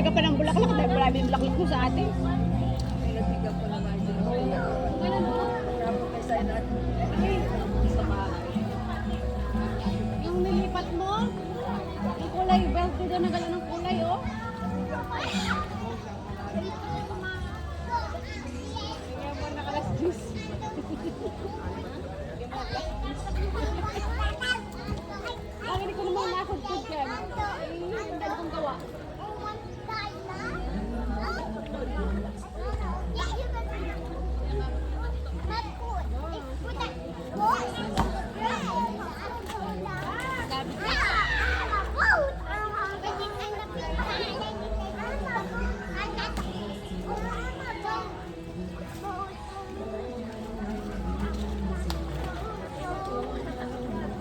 Bumili ka pa ng bulaklak dahil marami yung bulaklak mo sa atin. May nabigyan ko naman din. Tapos may sign at sa bahay. Yung nilipat mo, yung kulay, belt ko dyan na gano'n ng kulay, oh. Kaya mo nakalas juice. Lagi ko naman nakagpag yan. Ang dali kong gawa.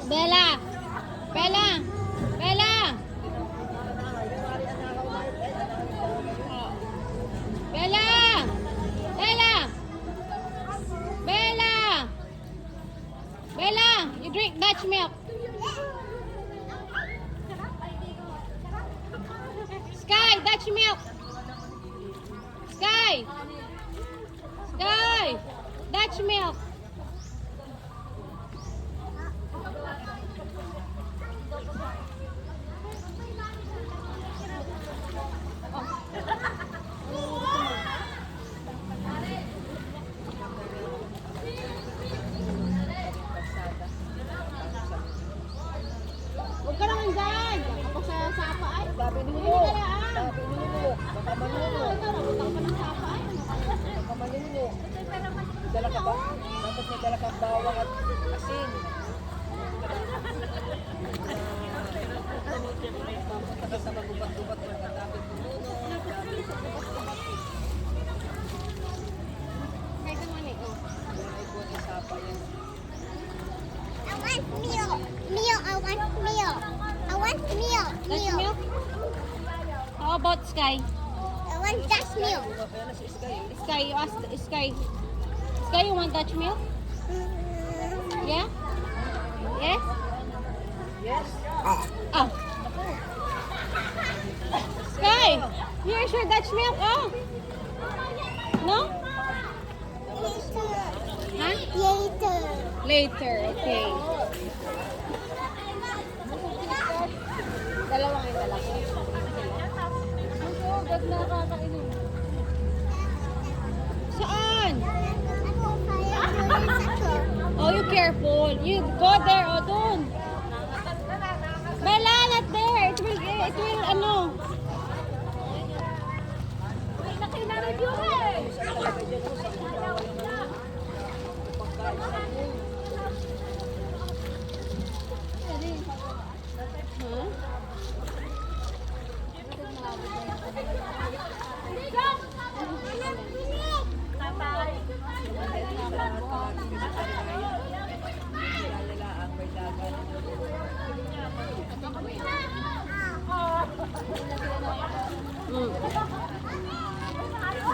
Bella! Bella! Bella! Bella! Bella! Bella! Bella! You drink Dutch milk. Sky! Dutch milk! Sky! Sky! Dutch milk! Huwag ka naman dyan. Kapag sa sapa ay. Sabi Hindi nilo. ka na Sabi nilo. Baka manilo. Utang pa ng sapa ay. Baka manilo. Dala ka ba? Dapat may dala kang bawang at asin. Papunta ka sa magubat-gubat ng katapit mo. Kahit naman eh. Oh. Yan ay buwan ng sapa yan. I want milk. Milk. I want milk. I want milk. Dutch Milk. milk? How about Sky? I want Dutch milk. Kaya na si Sky eh. Sky, you ask Sky. Sky, you want Dutch milk? Yeah? Yes? Yes? Oh. Sky, here's your Dutch milk. Oh. No? Huh? Later. Later, okay. Dalawang yung lalaki. Ang agad na kakainom. Saan? Oh, you careful. You go there, oh, doon. Bella, not there. It will, ano. Nakinanod yun eh. Huh? Hmm.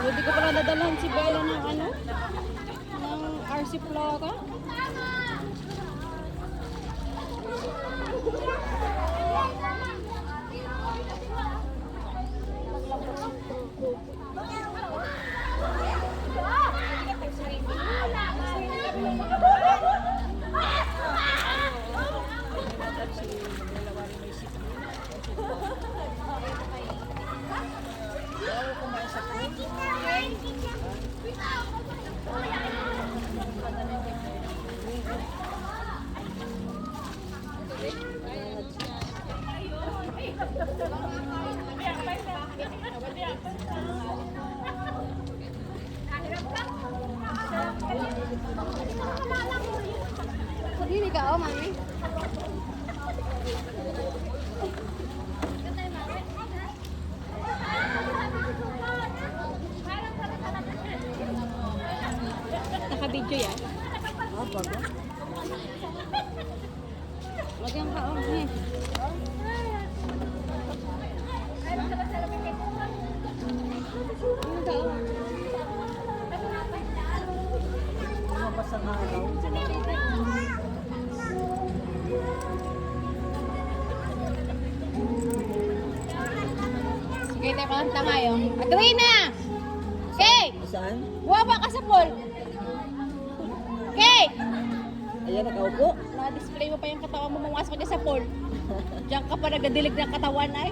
Hindi ko pala dadalhan si Bella ng ano? Ng RC Plaga. Hindi ka, oh, mami. Naka-video yan. Ah, bago? Wag yung kaong eh. Ano daw? Lumabas ang araw. Sige, kakanta ngayon. Adrina! Kay! Saan? Buwaba ka sa pool! Kay! Ayan, nakaupo. Na-display mo pa yung katawan mo, mamasok ka dyan sa pool. Diyan ka pa nagadilig ng katawan ay.